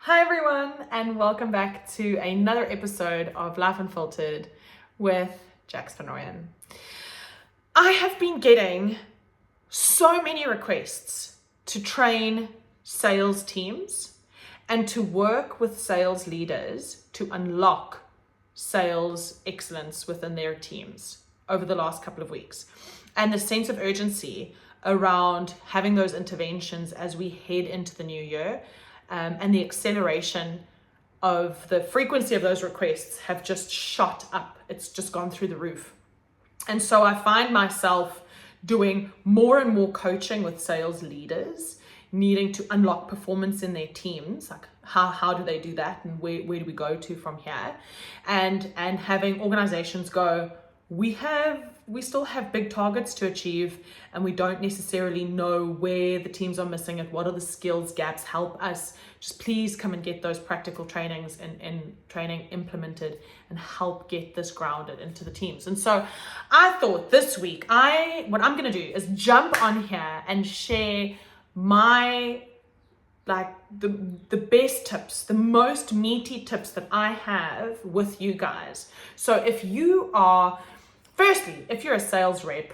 Hi everyone, and welcome back to another episode of Life Unfiltered with Jax Van Rooyen. I have been getting so many requests to train sales teams and to work with sales leaders to unlock sales excellence within their teams over the last couple of weeks. And the sense of urgency around having those interventions as we head into the new year. And the acceleration of the frequency of those requests have just shot up. It's just gone through the roof. And so I find myself doing more and more coaching with sales leaders, needing to unlock performance in their teams. Like how do they do that, and where do we go to from here? And having organizations go, we still have big targets to achieve, and we don't necessarily know where the teams are missing it. What are the skills gaps? Help us. Just please come and get those practical trainings and training implemented and help get this grounded into the teams. And so I thought this week, what I'm going to do is jump on here and share my the best tips, the most meaty tips that I have with you guys. So if you are, firstly, if you're a sales rep,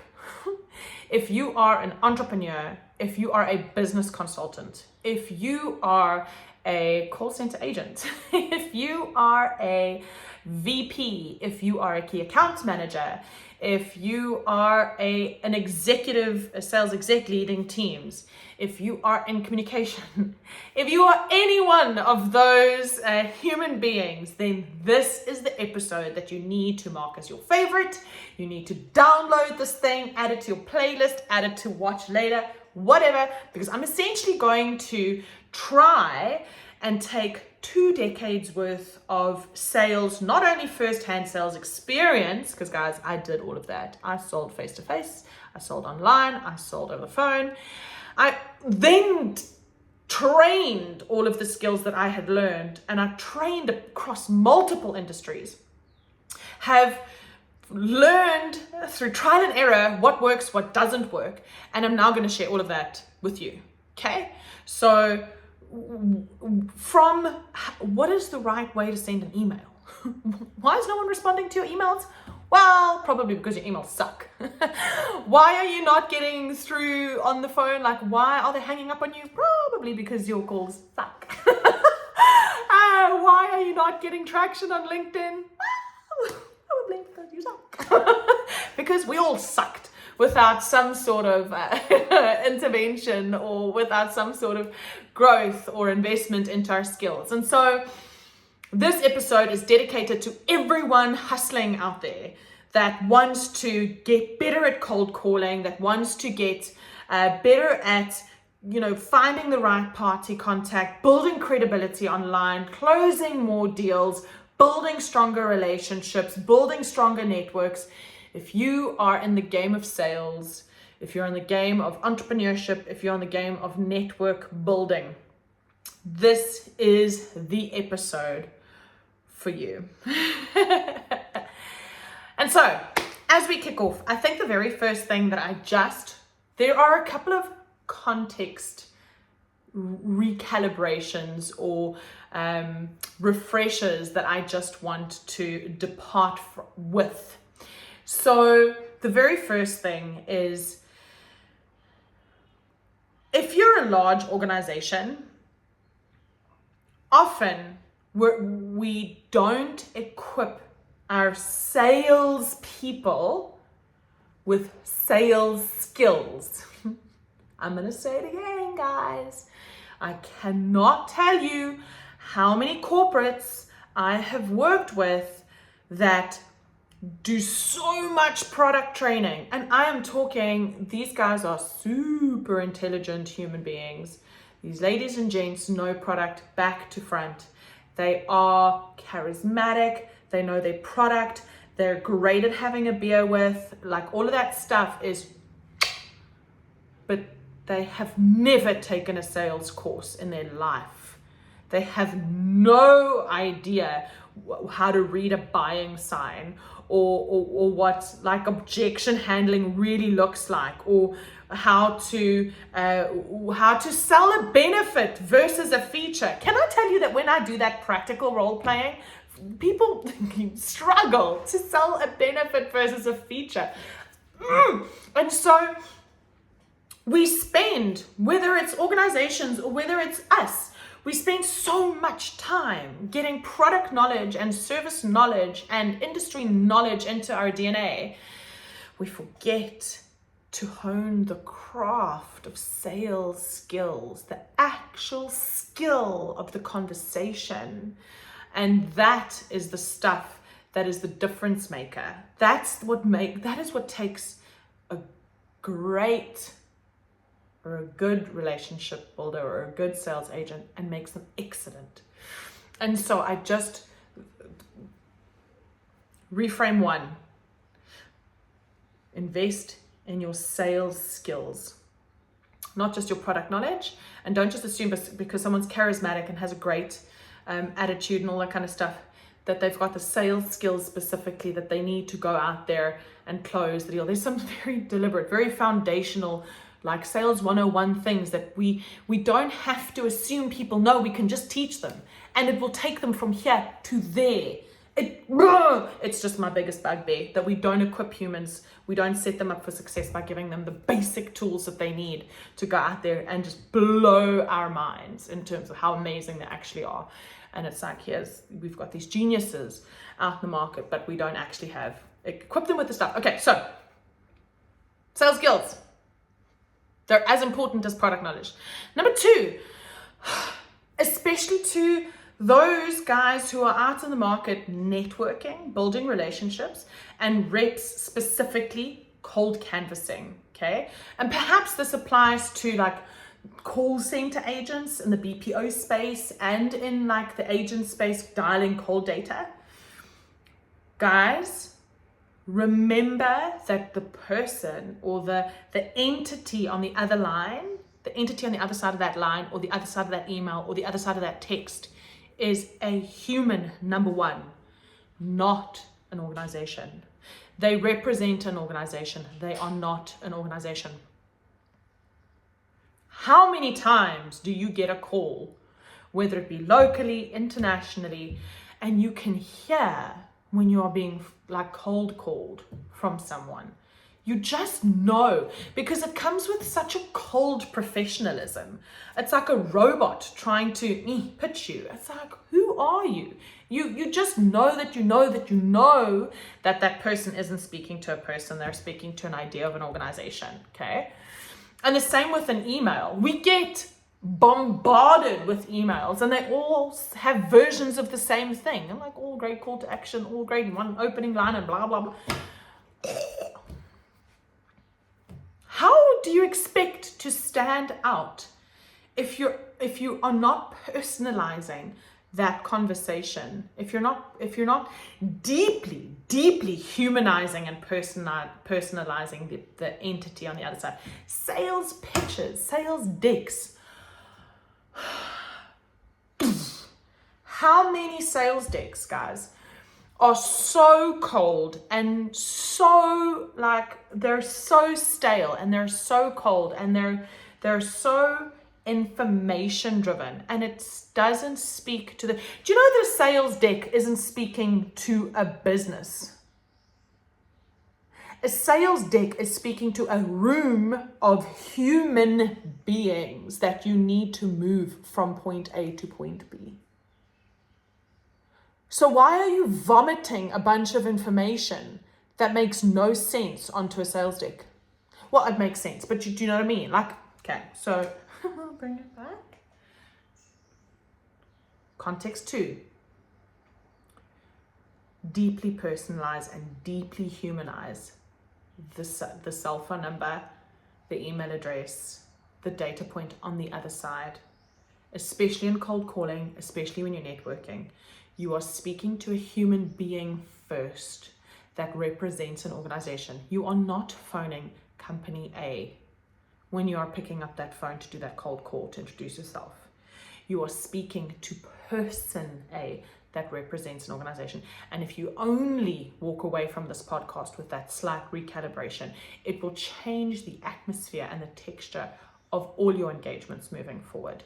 if you are an entrepreneur, if you are a business consultant, if you are a call center agent, if you are a VP, if you are a key accounts manager, if you are an executive, a sales exec leading teams, if you are in communication, if you are any one of those human beings, then this is the episode that you need to mark as your favorite. You need to download this thing, add it to your playlist, add it to watch later, whatever, because I'm essentially going to try and take 2 decades worth of sales, not only first-hand sales experience, because guys, I did all of that. I sold face-to-face, I sold online, I sold over the phone. I then trained all of the skills that I had learned, and I trained across multiple industries, have learned through trial and error what works, what doesn't work, and I'm now going to share all of that with you. Okay, so from what is the right way to send an email? Why is no one responding to your emails? Well, probably because your emails suck. Why are you not getting through on the phone? Like, why are they hanging up on you? Probably because your calls suck. Why are you not getting traction on LinkedIn? Well, probably because you suck. Because we all sucked without some sort of intervention or without some sort of growth or investment into our skills. And so this episode is dedicated to everyone hustling out there that wants to get better at cold calling, that wants to get better at, finding the right party contact, building credibility online, closing more deals, building stronger relationships, building stronger networks. If you are in the game of sales, if you're in the game of entrepreneurship, if you're in the game of network building, this is the episode for you. And so, as we kick off, I think the very first thing that there are a couple of context recalibrations or refreshers that I just want to depart with. So the very first thing is, if you're a large organization, often we don't equip our sales people with sales skills. I'm going to say it again, guys. I cannot tell you how many corporates I have worked with that do so much product training. And I am talking, these guys are super intelligent human beings. These ladies and gents know product back to front. They are charismatic. They know their product. They're great at having a beer with. Like, all of that stuff is, but they have never taken a sales course in their life. They have no idea how to read a buying sign or what like objection handling really looks like, or how to sell a benefit versus a feature. Can I tell you that when I do that practical role playing, people struggle to sell a benefit versus a feature. And so we spend, whether it's organizations or whether it's us, we spend so much time getting product knowledge and service knowledge and industry knowledge into our DNA. We forget to hone the craft of sales skills, the actual skill of the conversation. And that is the stuff that is the difference maker. That is what takes a great or a good relationship builder or a good sales agent and makes them excellent. And so I just reframe one. Invest in your sales skills, not just your product knowledge. And don't just assume because someone's charismatic and has a great attitude and all that kind of stuff, that they've got the sales skills specifically that they need to go out there and close the deal. There's some very deliberate, very foundational, like sales 101 things that we don't have to assume people know. We can just teach them, and it will take them from here to there. It's just my biggest bugbear that we don't equip humans. We don't set them up for success by giving them the basic tools that they need to go out there and just blow our minds in terms of how amazing they actually are. And it's like, we've got these geniuses out in the market, but we don't actually equip them with the stuff. Okay, so sales skills. They're as important as product knowledge. Number 2, especially to those guys who are out in the market networking, building relationships, and reps specifically cold canvassing, okay? And perhaps this applies to like call center agents in the BPO space and in like the agent space dialing cold data. Guys, remember that the person or the entity on the other line, the entity on the other side of that line or the other side of that email or the other side of that text is a human, number one, not an organization. They represent an organization. They are not an organization. How many times do you get a call, whether it be locally, internationally, and you can hear when you are being like cold called from someone? You just know, because it comes with such a cold professionalism. It's like a robot trying to pitch you. It's like, who are you? You just know that you know that you know that that person isn't speaking to a person. They're speaking to an idea of an organization, okay? And the same with an email. We get bombarded with emails and they all have versions of the same thing. And like all great call to action, all great in one opening line and blah, blah, blah. How do you expect to stand out if you are not personalizing that conversation, if you're not deeply humanizing and personalizing the entity on the other side? Sales pitches, sales decks. How many sales decks, guys, are so cold and so like they're so stale and they're so cold and they're so information driven, and it doesn't speak to the, do you know the sales deck isn't speaking to a business? A sales deck is speaking to a room of human beings that you need to move from point A to point B. So why are you vomiting a bunch of information that makes no sense onto a sales deck? Well, it makes sense, but do you know what I mean? Like, okay, so bring it back. Context 2. Deeply personalize and deeply humanize the cell phone number, the email address, the data point on the other side, especially in cold calling, especially when you're networking. You are speaking to a human being first that represents an organization. You are not phoning company A when you are picking up that phone to do that cold call to introduce yourself. You are speaking to person A that represents an organization. And if you only walk away from this podcast with that slight recalibration, it will change the atmosphere and the texture of all your engagements moving forward.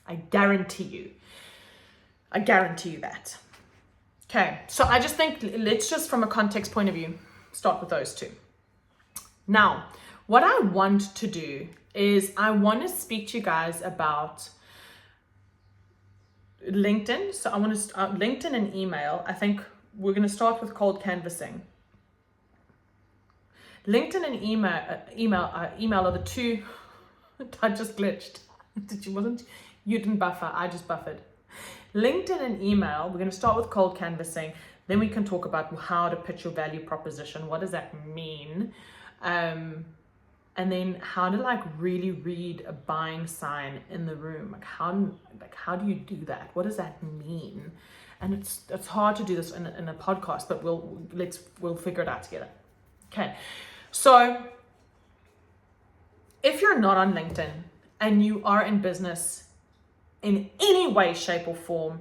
I guarantee you. I guarantee you that. Okay, so I just think let's just from a context point of view, start with those two. Now, what I want to do is I want to speak to you guys about LinkedIn. So I want to start LinkedIn and email. I think we're going to start with cold canvassing. LinkedIn and email are the two. I just glitched. You didn't buffer. I just buffered. LinkedIn and email. We're going to start with cold canvassing. Then we can talk about how to pitch your value proposition. What does that mean? And then how to like really read a buying sign in the room. Like how do you do that? What does that mean? And it's hard to do this in a podcast, but we'll figure it out together. Okay. So if you're not on LinkedIn and you are in business in any way, shape, or form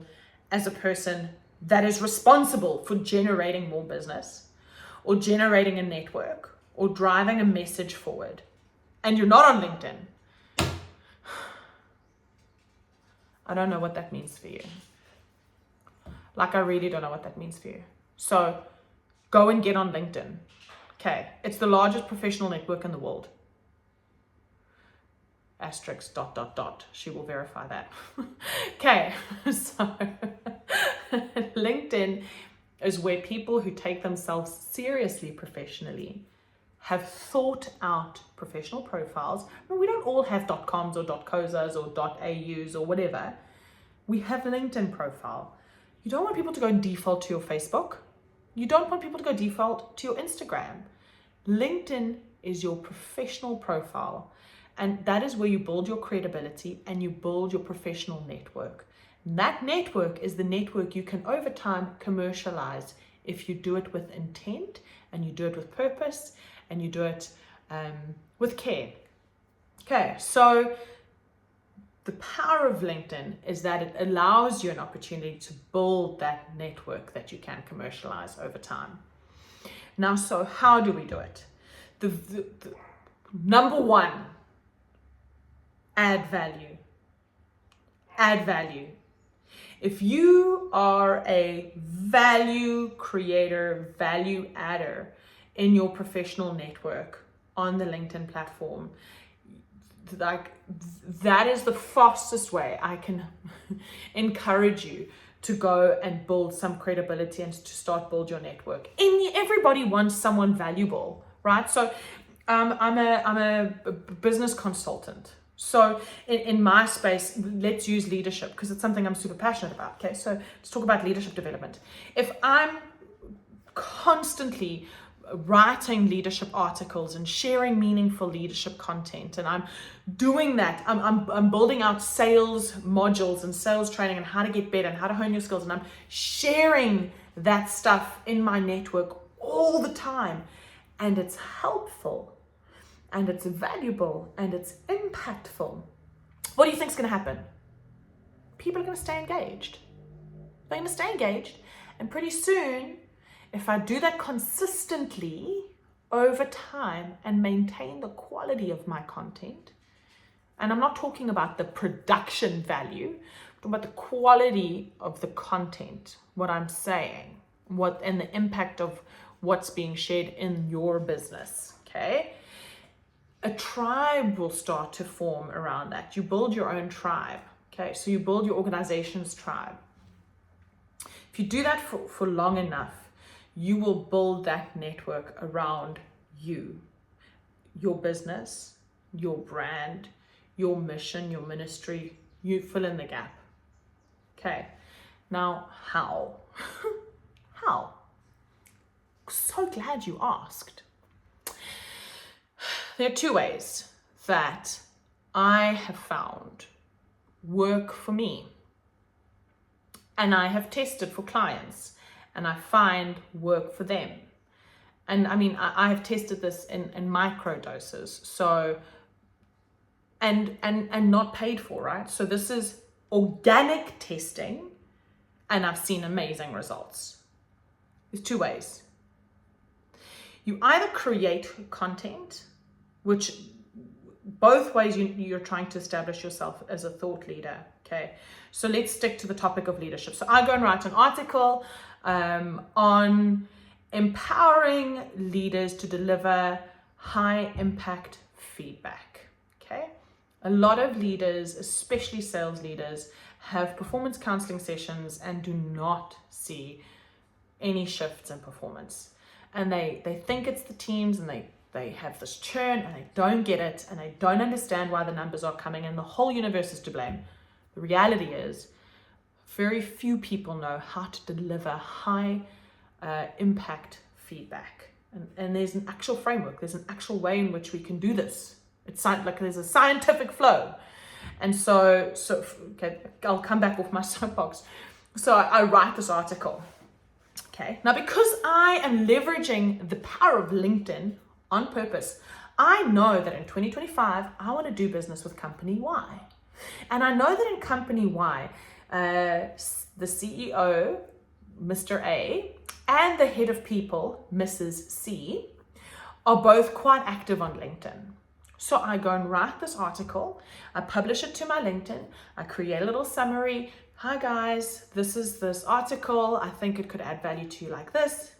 as a person that is responsible for generating more business or generating a network or driving a message forward, and you're not on LinkedIn, I don't know what that means for you. Like, I really don't know what that means for you. So go and get on LinkedIn. Okay, it's the largest professional network in the world. Asterisk, ... She will verify that. Okay, so LinkedIn is where people who take themselves seriously professionally have thought out professional profiles. I mean, we don't all have .coms or .cosas or .aus or whatever. We have a LinkedIn profile. You don't want people to go default to your Facebook. You don't want people to go default to your Instagram. LinkedIn is your professional profile, and that is where you build your credibility and you build your professional network. And that network is the network you can over time commercialize if you do it with intent and you do it with purpose and you do it with care. Okay, so the power of LinkedIn is that it allows you an opportunity to build that network that you can commercialize over time. Now, so how do we do it? The number one, add value. Add value. If you are a value creator, value adder in your professional network on the LinkedIn platform, like that is the fastest way I can encourage you to go and build some credibility and to start build your network. Everybody wants someone valuable, right? So I'm a business consultant. So in my space, let's use leadership because it's something I'm super passionate about. Okay, so let's talk about leadership development. If I'm constantly writing leadership articles and sharing meaningful leadership content, and I'm doing that, I'm building out sales modules and sales training and how to get better and how to hone your skills, and I'm sharing that stuff in my network all the time, and it's helpful and it's valuable and it's impactful, what do you think is going to happen? People are going to stay engaged. They're going to stay engaged, and pretty soon, if I do that consistently over time and maintain the quality of my content, and I'm not talking about the production value, I'm talking about the quality of the content, what I'm saying, and the impact of what's being shared in your business, okay? A tribe will start to form around that. You build your own tribe, okay? So you build your organization's tribe. If you do that for long enough, you will build that network around you, your business, your brand, your mission, your ministry. You fill in the gap. Okay, now how? How? So glad you asked. There are two ways that I have found work for me, and I have tested for clients, and I find work for them. And I mean, I have tested this in micro doses, so, and not paid for, right? So this is organic testing, and I've seen amazing results. There's two ways. You either create content, which both ways you're trying to establish yourself as a thought leader. Okay, so let's stick to the topic of leadership. So I go and write an article on empowering leaders to deliver high impact feedback. Okay, a lot of leaders, especially sales leaders, have performance counseling sessions and do not see any shifts in performance. And they think it's the teams, and they have this churn, and they don't get it, and they don't understand why the numbers are coming, and the whole universe is to blame. The reality is, very few people know how to deliver high impact feedback. And there's an actual framework, there's an actual way in which we can do this. It's like there's a scientific flow. And so okay, I'll come back off my soapbox. So I write this article. Okay, now because I am leveraging the power of LinkedIn on purpose, I know that in 2025, I want to do business with company Y. And I know that in company Y, the CEO, Mr. A, and the head of people, Mrs. C, are both quite active on LinkedIn. So I go and write this article, I publish it to my LinkedIn, I create a little summary. Hi guys, this is this article. I think it could add value to you like this.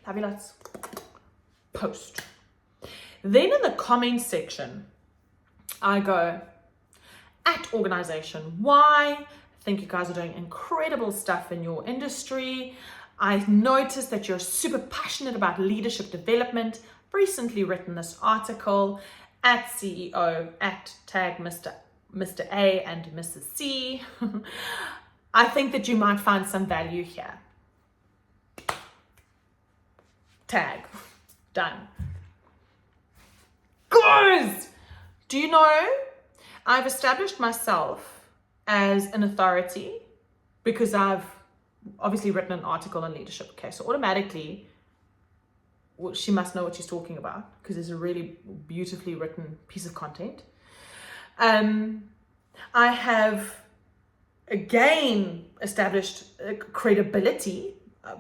Love you lots. Post. Then in the comments section, I go, at organization Y, I think you guys are doing incredible stuff in your industry. I noticed that you're super passionate about leadership development. I've recently written this article at CEO, at tag Mr. A and Mrs. C. I think that you might find some value here. Tag. Done. Guys, do you know I've established myself as an authority because I've obviously written an article on leadership. Okay, so automatically she must know what she's talking about because it's a really beautifully written piece of content. I have again established credibility. I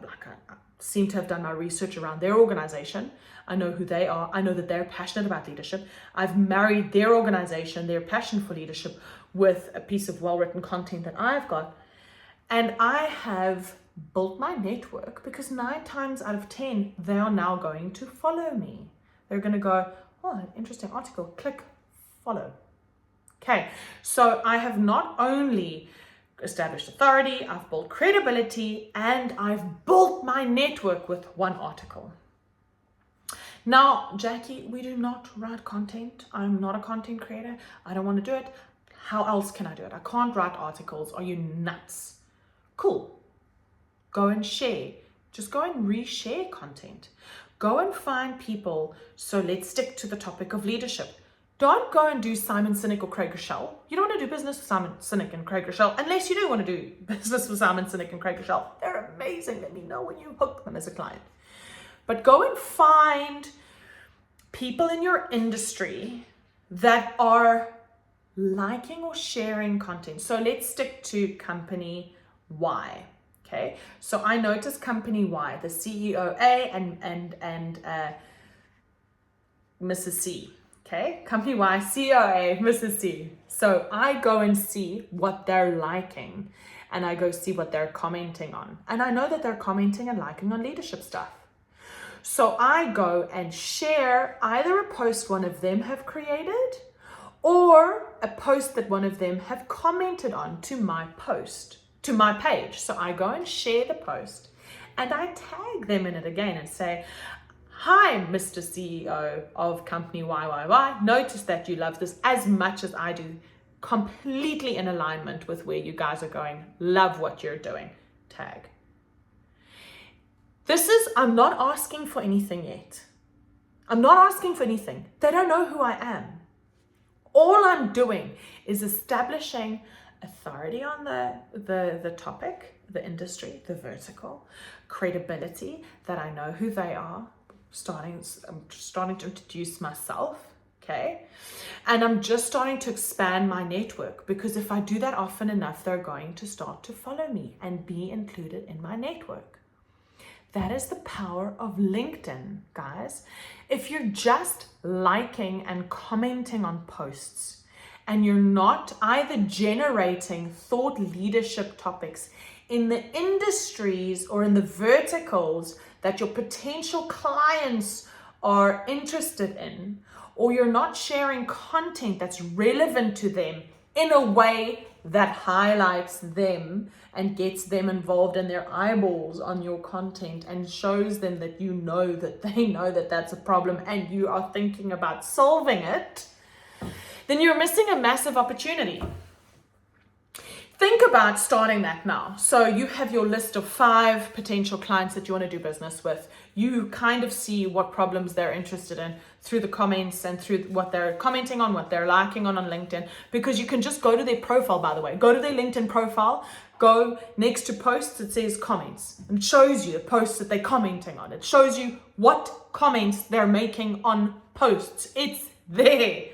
seem to have done my research around their organization. I know who they are. I know that they're passionate about leadership. I've married their organization, their passion for leadership, with a piece of well-written content that I've got. And I have built my network because 9 times out of 10, they are now going to follow me. They're going to go, oh, an interesting article, click follow. Okay, so I have not only established authority, I've built credibility, and I've built my network with one article. Now, Jackie, we do not write content. I'm not a content creator. I don't want to do it. How else can I do it? I can't write articles. Are you nuts? Cool. Go and share. Just go and reshare content. Go and find people. So let's stick to the topic of leadership. Don't go and do Simon Sinek or Craig Rochelle. You don't want to do business with Simon Sinek and Craig Rochelle unless you do want to do business with Simon Sinek and Craig Rochelle. They're amazing. Let me know when you hook them as a client. But go and find people in your industry that are liking or sharing content. So let's stick to company Y. Okay. So I noticed company Y, the CEO A and Mrs. C. Okay, company Y, COA, Mrs. C. So I go and see what they're liking and I go see what they're commenting on. And I know that they're commenting and liking on leadership stuff. So I go and share either a post one of them have created or a post that one of them have commented on to my post, to my page. So I go and share the post and I tag them in it again and say, hi, Mr. CEO of company YYY. Notice that you love this as much as I do. Completely in alignment with where you guys are going. Love what you're doing. Tag. I'm not asking for anything yet. I'm not asking for anything. They don't know who I am. All I'm doing is establishing authority on the topic, the industry, the vertical, credibility, that I know who they are. I'm starting to introduce myself, okay? And I'm just starting to expand my network because if I do that often enough, they're going to start to follow me and be included in my network. That is the power of LinkedIn, guys. If you're just liking and commenting on posts and you're not either generating thought leadership topics in the industries or in the verticals that your potential clients are interested in, or you're not sharing content that's relevant to them in a way that highlights them and gets them involved in their eyeballs on your content and shows them that you know that they know that that's a problem and you are thinking about solving it, then you're missing a massive opportunity. Think about starting that now. So you have your list of 5 potential clients that you want to do business with. You kind of see what problems they're interested in through the comments and through what they're commenting on, what they're liking on LinkedIn, because you can just go to their profile, by the way. Go to their LinkedIn profile, go next to posts, it says comments, and it shows you the posts that they're commenting on. It shows you what comments they're making on posts. It's there.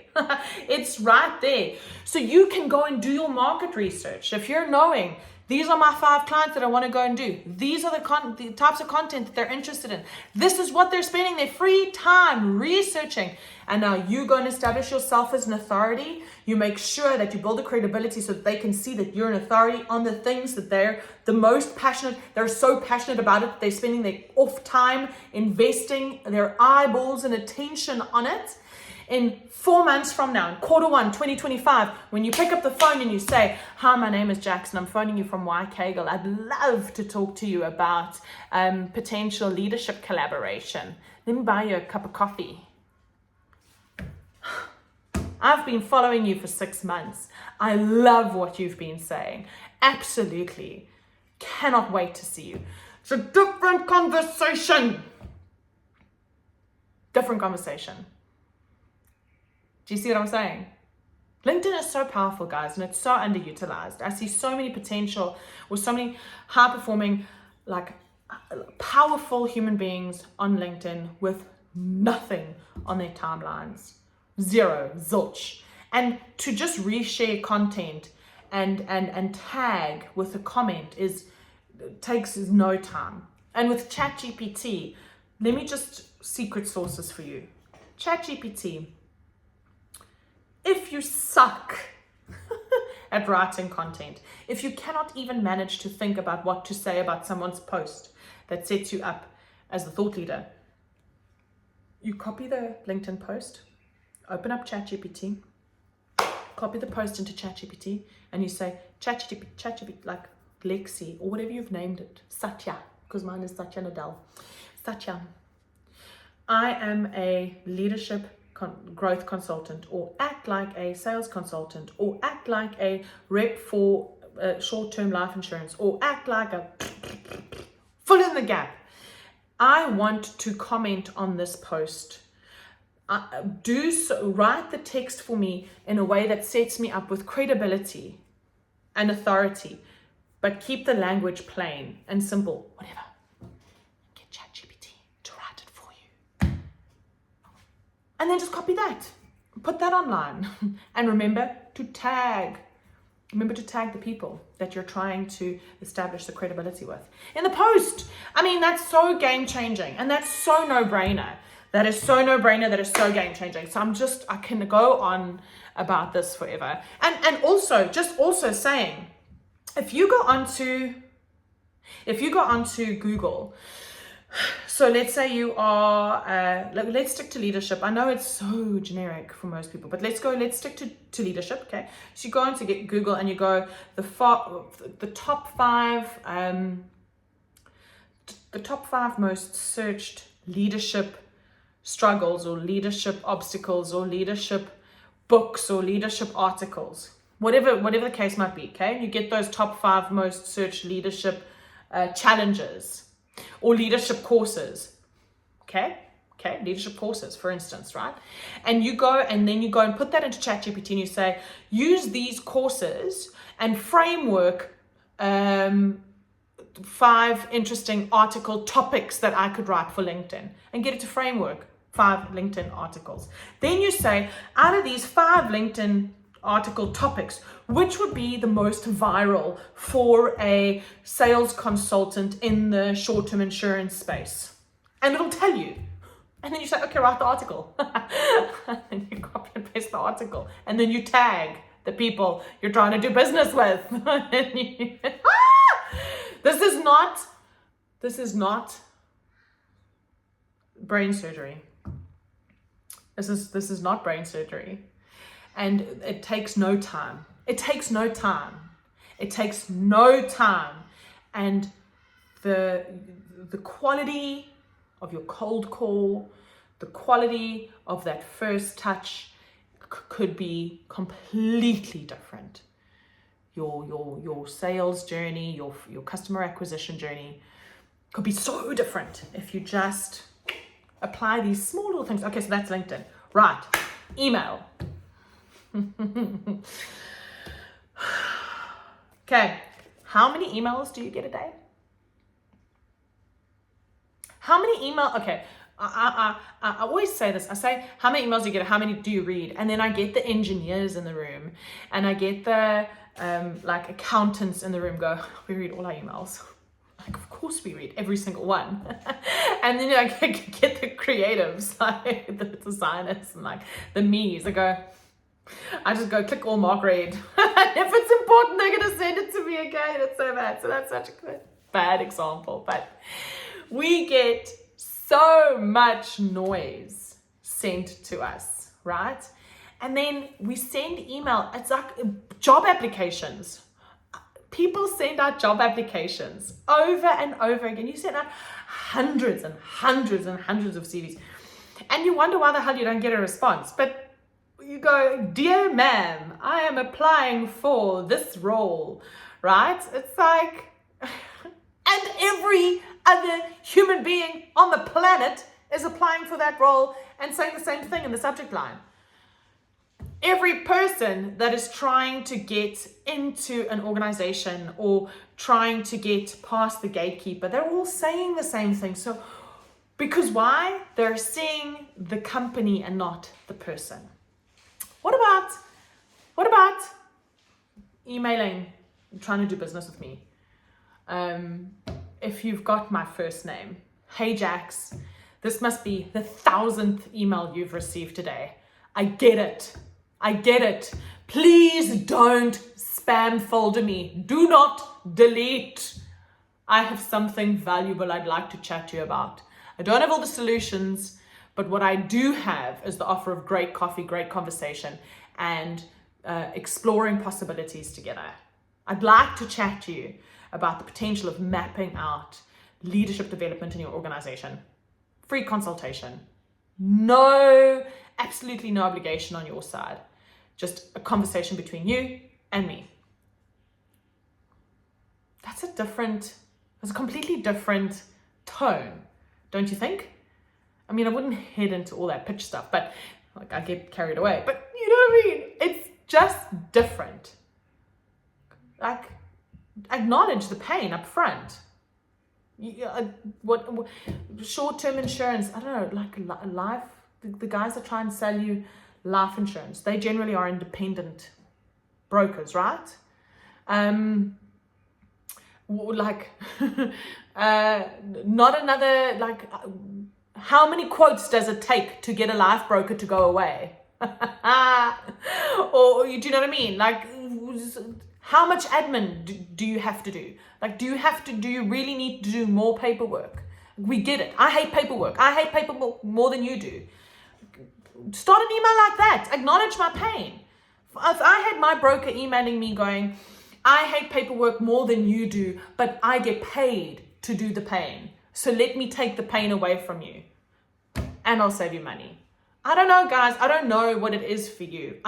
It's right there. So you can go and do your market research. If you're knowing, these are my 5 clients that I want to go and do. These are the types of content that they're interested in. This is what they're spending their free time researching. And now you go and establish yourself as an authority. You make sure that you build a credibility so that they can see that you're an authority on the things that they're the most passionate. They're so passionate about it. They're spending their off time investing their eyeballs and attention on it. In 4 months from now, in Q1 2025, when you pick up the phone and you say, "Hi, my name is Jackson. I'm phoning you from Y Kegel. I'd love to talk to you about potential leadership collaboration. Let me buy you a cup of coffee. I've been following you for 6 months. I love what you've been saying. Absolutely. Cannot wait to see you." It's a different conversation. Different conversation. Do you see what I'm saying? LinkedIn is so powerful, guys, and it's so underutilized. I see so many potential or so many high-performing, like powerful human beings on LinkedIn with nothing on their timelines. Zero, zilch. And to just reshare content and tag with a comment takes no time. And with ChatGPT, let me just secret sources for you. ChatGPT. If you suck at writing content, if you cannot even manage to think about what to say about someone's post that sets you up as the thought leader, you copy the LinkedIn post, open up ChatGPT, copy the post into ChatGPT, and you say, ChatGPT, like Lexi, or whatever you've named it, Satya, because mine is Satya Nadal. Satya, I am a leadership growth consultant, or act like a sales consultant, or act like a rep for short-term life insurance, or act like a fill in the gap. I want to comment on this post. Write the text for me in a way that sets me up with credibility and authority, but keep the language plain and simple. Whatever. Get ChatGPT to write it for you. And then just copy that. Put that online. And remember to tag the people that you're trying to establish the credibility with in the post. I mean, that's so game changing, and that's so no-brainer. That is so no-brainer. That is so game changing. So I can go on about this forever. And also saying, if you go onto Google, so let's say you are, let's stick to leadership. I know it's so generic for most people, but let's stick to leadership, okay? So you go into Google and you go, the top five most searched leadership struggles or leadership obstacles or leadership books or leadership articles, whatever the case might be, okay? You get those top 5 most searched leadership challenges or leadership courses, okay, leadership courses, for instance, right? And you go and put that into ChatGPT and you say, use these courses and framework 5 interesting article topics that I could write for LinkedIn, and get it to framework 5 LinkedIn articles. Then you say, out of these 5 LinkedIn article topics, which would be the most viral for a sales consultant in the short-term insurance space. And it'll tell you. And then you say, okay, write the article. And you copy and paste the article. And then you tag the people you're trying to do business with. This is not brain surgery. This is not brain surgery. And it takes no time. It takes no time. It takes no time. And the quality of your cold call, the quality of that first touch could be completely different. Your sales journey, your customer acquisition journey could be so different if you just apply these small little things. Okay, so that's LinkedIn. Right. Email. Okay. How many emails do you get a day? How many email? Okay. I always say this. I say, how many emails do you get? How many do you read? And then I get the engineers in the room, and I get the like accountants in the room go, we read all our emails. Like, of course we read every single one. And then I get the creatives, like the designers and like the me's. I just go click all mark read. If it's important, they're going to send it to me again. It's so bad. So that's such a bad example. But we get so much noise sent to us, right? And then we send email. It's like job applications. People send out job applications over and over again. You send out hundreds and hundreds and hundreds of CVs. And you wonder why the hell you don't get a response. But you go, dear ma'am, I am applying for this role, right? It's like, and every other human being on the planet is applying for that role and saying the same thing in the subject line. Every person that is trying to get into an organization or trying to get past the gatekeeper, they're all saying the same thing. So, because why? They're seeing the company and not the person. What about emailing, trying to do business with me? If you've got my first name, hey Jax, this must be the 1,000th email you've received today. I get it. Please don't spam folder me. Do not delete. I have something valuable I'd like to chat to you about. I don't have all the solutions, but what I do have is the offer of great coffee, great conversation, and exploring possibilities together. I'd like to chat to you about the potential of mapping out leadership development in your organization. Free consultation. No, absolutely no obligation on your side. Just a conversation between you and me. That's a completely different tone, don't you think? I mean, I wouldn't head into all that pitch stuff, but like I get carried away. But you know what I mean? It's just different. Like, acknowledge the pain up front. What short-term insurance, I don't know, like life, the guys that try and sell you life insurance, they generally are independent brokers, right? Like not another, like how many quotes does it take to get a life broker to go away? Or do you know what I mean? Like, how much admin do you have to do? Like, do you really need to do more paperwork? We get it. I hate paperwork. I hate paperwork more than you do. Start an email like that. Acknowledge my pain. If I had my broker emailing me going, I hate paperwork more than you do, but I get paid to do the pain. So let me take the pain away from you and I'll save you money. I don't know, guys. I don't know what it is for you.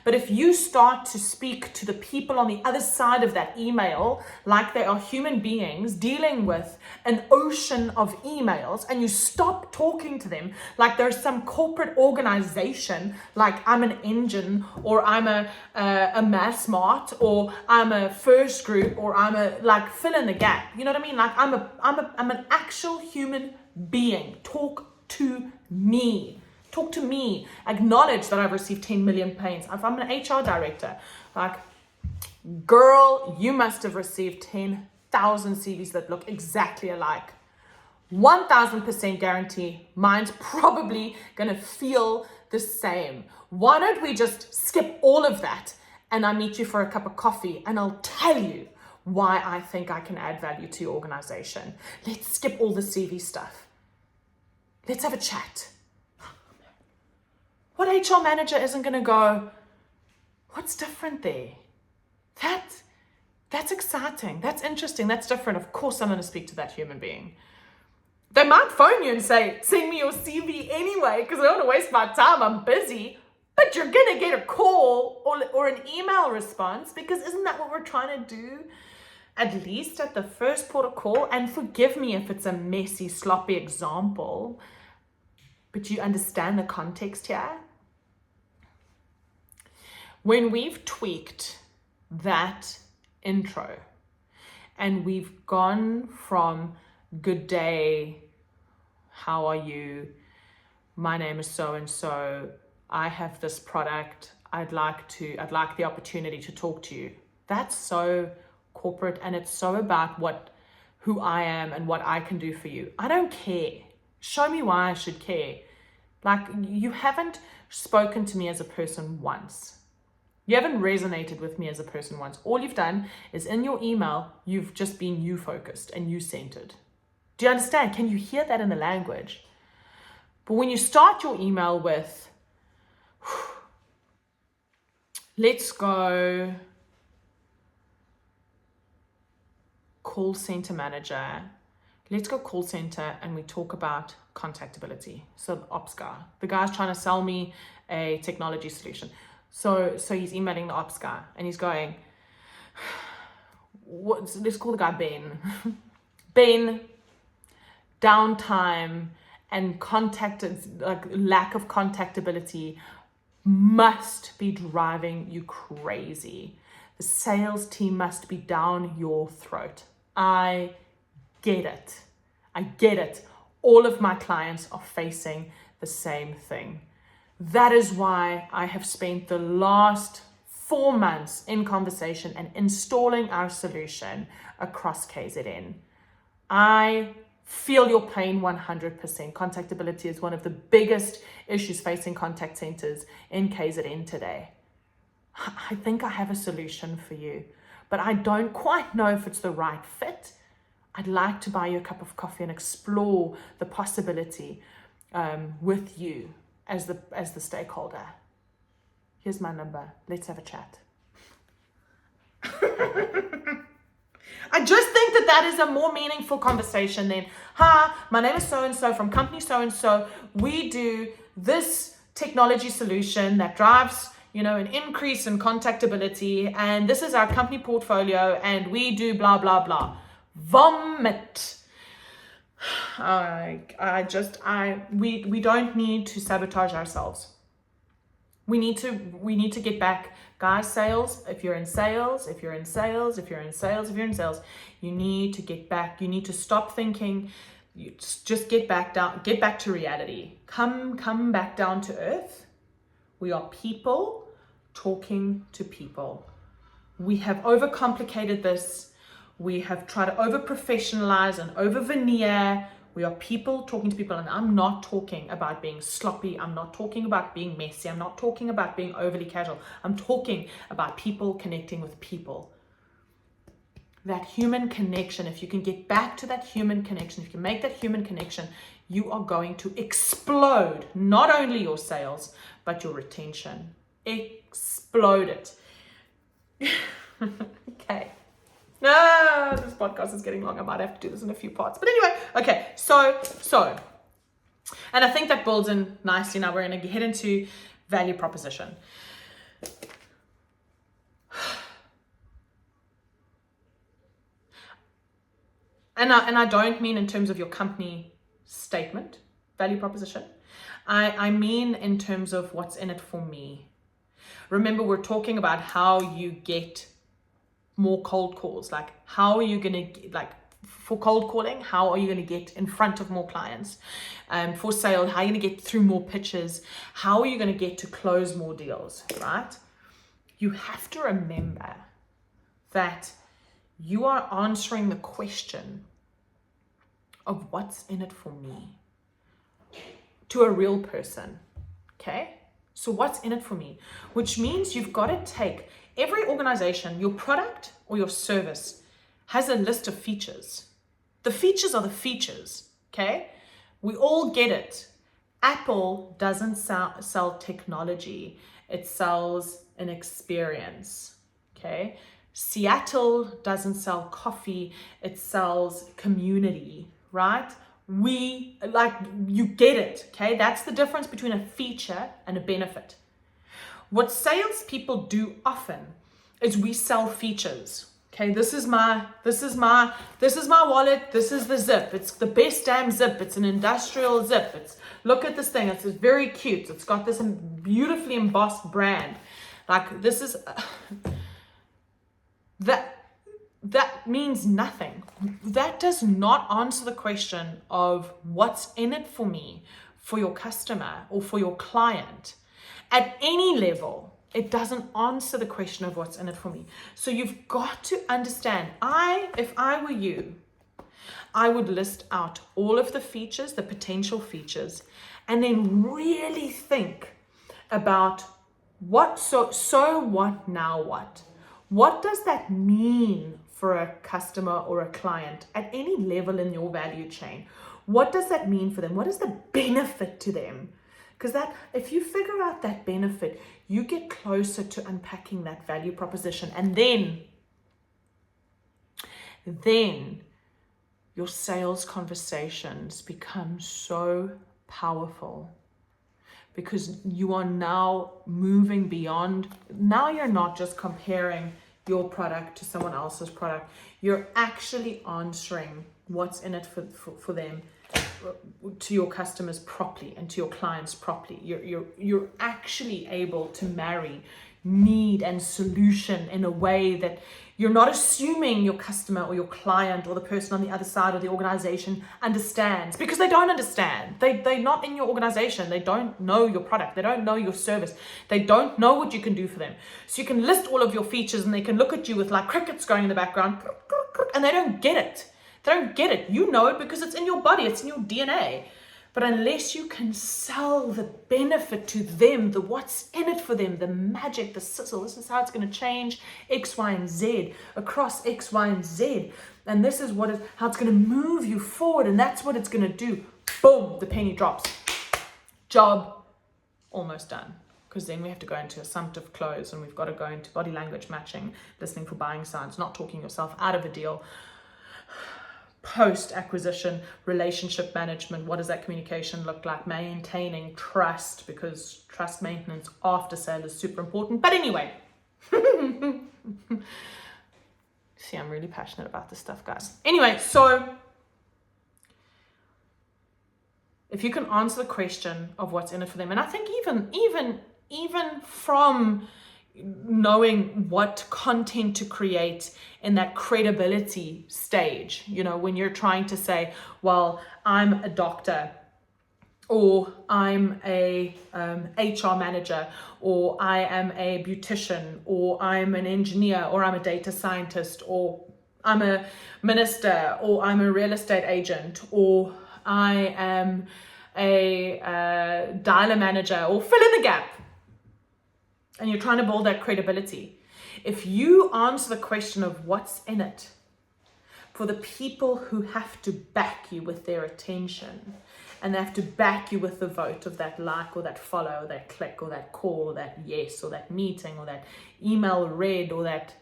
But if you start to speak to the people on the other side of that email like they are human beings dealing with an ocean of emails, and you stop talking to them like there's some corporate organization, like I'm an engine, or I'm a mass mart, or I'm a first group, or I'm a, like, fill in the gap. You know what I mean? Like I'm an actual human being. Talk to me. Talk to me. Acknowledge that I've received 10 million pains. If I'm an HR director, like, girl, you must have received 10,000 CVs that look exactly alike. 1000% guarantee mine's probably going to feel the same. Why don't we just skip all of that and I meet you for a cup of coffee and I'll tell you why I think I can add value to your organization. Let's skip all the CV stuff. Let's have a chat. What HR manager isn't going to go, what's different there? That's exciting. That's interesting. That's different. Of course, I'm going to speak to that human being. They might phone you and say, send me your CV anyway, because I don't want to waste my time. I'm busy. But you're going to get a call or an email response, because isn't that what we're trying to do? At least at the first port of call. And forgive me if it's a messy, sloppy example, but you understand the context here? When we've tweaked that intro and we've gone from good day, how are you, my name is so and so, I have this product, I'd like the opportunity to talk to you. That's so corporate, and it's so about who I am and what I can do for you. I don't care. Show me why I should care. Like, you haven't spoken to me as a person once. You haven't resonated with me as a person once. All you've done is in your email, you've just been you focused and you centered. Do you understand? Can you hear that in the language? But when you start your email with, let's go call center manager. Let's go call center and we talk about contactability. So the ops guy, the guy's trying to sell me a technology solution. So he's emailing the ops guy and he's going, let's call the guy Ben. Ben, downtime and lack of contactability must be driving you crazy. The sales team must be down your throat. I get it. I get it. All of my clients are facing the same thing. That is why I have spent the last 4 months in conversation and installing our solution across KZN. I feel your pain 100%. Contactability is one of the biggest issues facing contact centers in KZN today. I think I have a solution for you, but I don't quite know if it's the right fit. I'd like to buy you a cup of coffee and explore the possibility with you as the stakeholder. Here's my number. Let's have a chat. I just think that is a more meaningful conversation than, hi, my name is so-and-so from company so-and-so. We do this technology solution that drives, an increase in contactability, and this is our company portfolio, and we do blah, blah, blah. Vomit. We don't need to sabotage ourselves. We need to get back, guys. Sales. If you're in sales, you need to get back. You need to stop thinking. You just get back to reality. Come back down to earth. We are people talking to people. We have overcomplicated this. We have tried to over-professionalize and over-veneer. We are people talking to people, and I'm not talking about being sloppy. I'm not talking about being messy. I'm not talking about being overly casual. I'm talking about people connecting with people. That human connection, if you can get back to that human connection, if you can make that human connection, you are going to explode not only your sales, but your retention. Explode it. Okay. No, this podcast is getting long. I might have to do this in a few parts. But anyway, okay, so, and I think that builds in nicely. Now we're going to head into value proposition. And I don't mean in terms of your company statement, value proposition. I mean in terms of what's in it for me. Remember, we're talking about how you get more cold calls. Like, how are you going to for cold calling, how are you going to get in front of more clients? For sale, how are you going to get through more pitches? How are you going to get to close more deals, right? You have to remember that you are answering the question of what's in it for me to a real person, okay? So what's in it for me? Which means you've got to take every organization, your product or your service has a list of features. The features are the features, okay? We all get it. Apple doesn't sell technology. It sells an experience, okay? Seattle doesn't sell coffee. It sells community, right? You get it, okay? That's the difference between a feature and a benefit. What salespeople do often is we sell features. Okay, this is my wallet. This is the zip. It's the best damn zip. It's an industrial zip. Look at this thing. It's very cute. It's got this beautifully embossed brand. Like this is that means nothing. That does not answer the question of what's in it for me, for your customer or for your client. At any level, it doesn't answer the question of what's in it for me. So you've got to understand, if I were you, I would list out all of the features, the potential features, and then really think about what now what? What does that mean for a customer or a client at any level in your value chain? What does that mean for them? What is the benefit to them? Because if you figure out that benefit, you get closer to unpacking that value proposition. And then your sales conversations become so powerful because you are now moving beyond. Now you're not just comparing your product to someone else's product. You're actually answering what's in it for them, to your customers properly and to your clients properly. You're actually able to marry need and solution in a way that you're not assuming your customer or your client or the person on the other side of the organization understands, because they don't understand. They're not in your organization. They don't know your product. They don't know your service. They don't know what you can do for them. So you can list all of your features and they can look at you with like crickets going in the background and they don't get it. They don't get it. You know it because it's in your body. It's in your DNA. But unless you can sell the benefit to them, the what's in it for them, the magic, the sizzle, this is how it's going to change X, Y, and Z across X, Y, and Z. And this is how it's going to move you forward. And that's what it's going to do. Boom, the penny drops. Job almost done. Because then we have to go into assumptive close and we've got to go into body language matching, listening for buying signs, not talking yourself out of a deal. Post-acquisition relationship management, what does that communication look like? Maintaining trust, because trust maintenance after sale is super important. But anyway, see, I'm really passionate about this stuff, guys. Anyway, so if you can answer the question of what's in it for them, and I think even from knowing what content to create in that credibility stage, when you're trying to say, well, I'm a doctor, or I'm a HR manager, or I am a beautician, or I'm an engineer, or I'm a data scientist, or I'm a minister, or I'm a real estate agent, or I am a dialer manager, or fill in the gap. And you're trying to build that credibility. If you answer the question of what's in it for the people who have to back you with their attention, and they have to back you with the vote of that like or that follow or that click or that call or that yes or that meeting or that email read or that,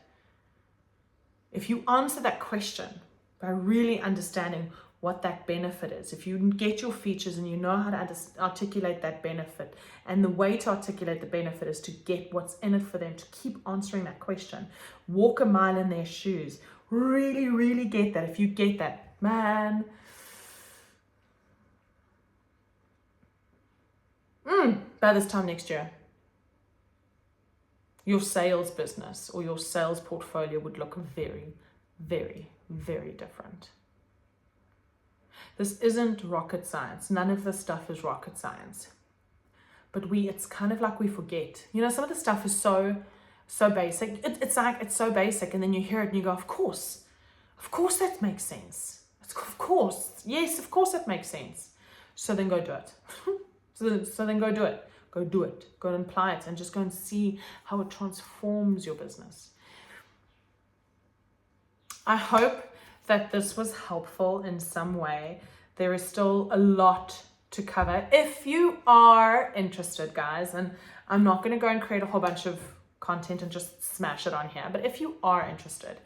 if you answer that question by really understanding what that benefit is, if you get your features and you know how to articulate that benefit, and the way to articulate the benefit is to get what's in it for them, to keep answering that question, walk a mile in their shoes, really, really get that. If you get that, man, by this time next year, your sales business or your sales portfolio would look very, very, very different. This isn't rocket science. None of this stuff is rocket science. But it's kind of like we forget. You know, some of the stuff is so basic. It's so basic, and then you hear it and you go, of course that makes sense. Of course, yes, of course that makes sense. So then go do it. so then go do it. Go do it. Go and apply it, and just go and see how it transforms your business. I hope that this was helpful in some way. There is still a lot to cover. If you are interested, guys, and I'm not going to go and create a whole bunch of content and just smash it on here, but if you are interested,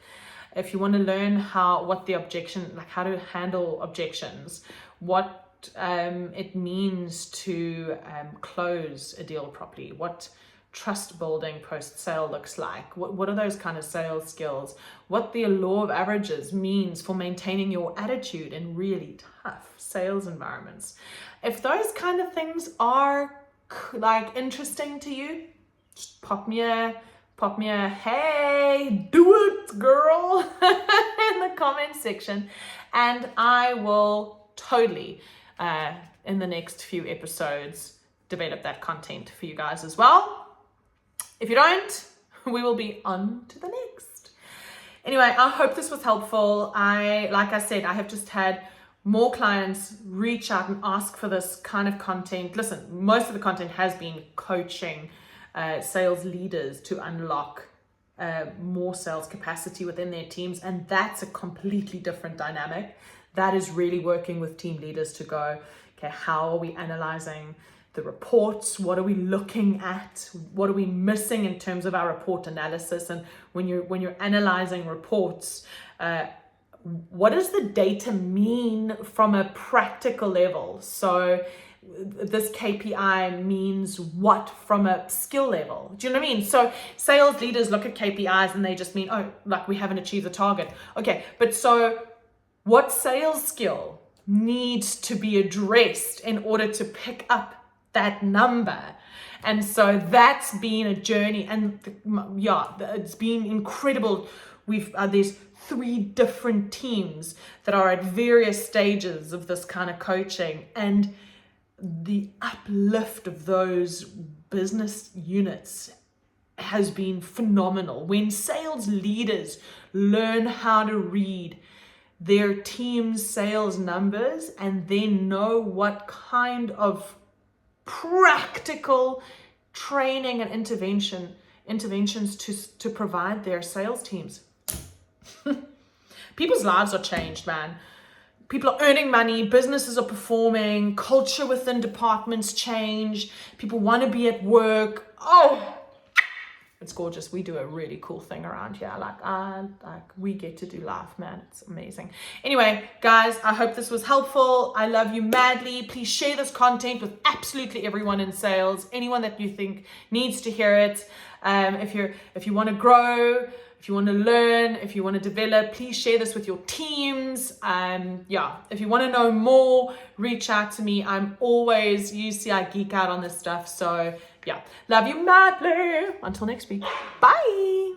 if you want to learn how to handle objections, what it means to close a deal properly, what trust building post sale looks like, what are those kind of sales skills, what the law of averages means for maintaining your attitude in really tough sales environments. If those kind of things are like interesting to you, just pop me a hey, do it, girl, in the comment section, and I will totally in the next few episodes develop that content for you guys as well. If you don't, we will be on to the next. Anyway, I hope this was helpful. Like I said, I have just had more clients reach out and ask for this kind of content. Listen, most of the content has been coaching sales leaders to unlock more sales capacity within their teams, and that's a completely different dynamic. That is really working with team leaders to go, okay, how are we analyzing the reports? What are we looking at? What are we missing in terms of our report analysis? And when you're analyzing reports, what does the data mean from a practical level? So this KPI means what from a skill level? Do you know what I mean? So sales leaders look at KPIs and they just mean, oh, like we haven't achieved the target. Okay, but so what sales skill needs to be addressed in order to pick up that number? And so that's been a journey, and it's been incredible. There's 3 different teams that are at various stages of this kind of coaching, and the uplift of those business units has been phenomenal. When sales leaders learn how to read their team's sales numbers and then know what kind of practical training and interventions to provide their sales teams, people's lives are changed, man. People are earning money, businesses are performing, culture within departments change, people want to be at work. Oh, it's gorgeous. We do a really cool thing around here. We get to do life, man. It's amazing. Anyway, guys, I hope this was helpful. I love you madly. Please share this content with absolutely everyone in sales, anyone that you think needs to hear it. If you want to grow, if you want to learn, if you want to develop, please share this with your teams. If you want to know more, reach out to me. You see I geek out on this stuff. So yeah, love you madly. Until next week. Bye.